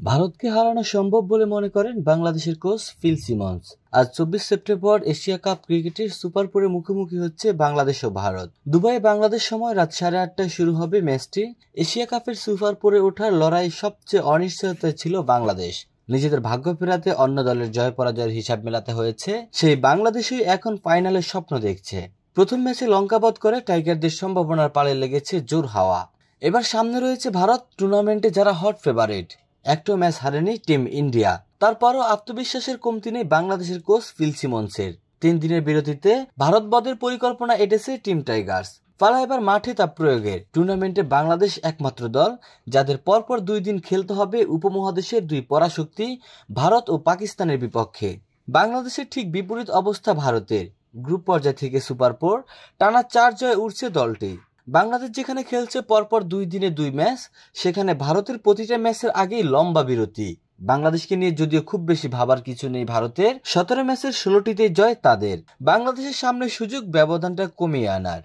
ভারতকে হারানো সম্ভব বলে মনে করেন বাংলাদেশের কোচ ফিল সিমন্স। আজ 24 সেপ্টেম্বর এশিয়া কাপ ক্রিকেটের সুপার ফোরে মুখোমুখি হচ্ছে বাংলাদেশ ও ভারত। দুবাইয়ে বাংলাদেশ সময় রাত 8:30টায় শুরু হবে ম্যাচটি। এশিয়া কাপের সুপার ফোরে ওঠার লড়াই সবচেয়ে অনিশ্চয়তায় ছিল বাংলাদেশ। নিজেদের ভাগ্য ফেরাতে অন্য দলের জয় পরাজয়ের হিসাব মেলাতে হয়েছে। সেই বাংলাদেশই এখন ফাইনালের স্বপ্ন দেখছে। প্রথম ম্যাচে লঙ্কাবধ করে টাইগারদের সম্ভাবনার পালে লেগেছে জোর হাওয়া। এবার সামনে রয়েছে ভারত, টুর্নামেন্টে যারা হট ফেভারিট। একটা ম্যাচ হারেনি টিম ইন্ডিয়া। তারপরও আত্মবিশ্বাসের কমতি নেই বাংলাদেশের কোচ ফিল সিমন্সের। 3 দিনের বিরতিতে ভারত বধের পরিকল্পনা এঁটেছে টিম টাইগার্স। পালা এবার মাঠে তা প্রয়োগের। টুর্নামেন্টে বাংলাদেশ একমাত্র দল যাদের পরপর 2 দিন খেলতে হবে উপমহাদেশের 2 পরাশক্তি ভারত ও পাকিস্তানের বিপক্ষে। বাংলাদেশের ঠিক বিপরীত অবস্থা ভারতের। গ্রুপ পর্যায় থেকে সুপার 4 টানা 4 জয়ে উঠছে দলটি। বাংলাদেশ যেখানে খেলছে পরপর 2 দিনে 2 ম্যাচ, সেখানে ভারতের প্রতিটা ম্যাচের আগেই লম্বা বিরতি। বাংলাদেশকে নিয়ে যদিও খুব বেশি ভাবার কিছু নেই ভারতের। 17 ম্যাচের 16টিতেই জয় তাদের। বাংলাদেশের সামনে সুযোগ ব্যবধানটা কমিয়ে আনার।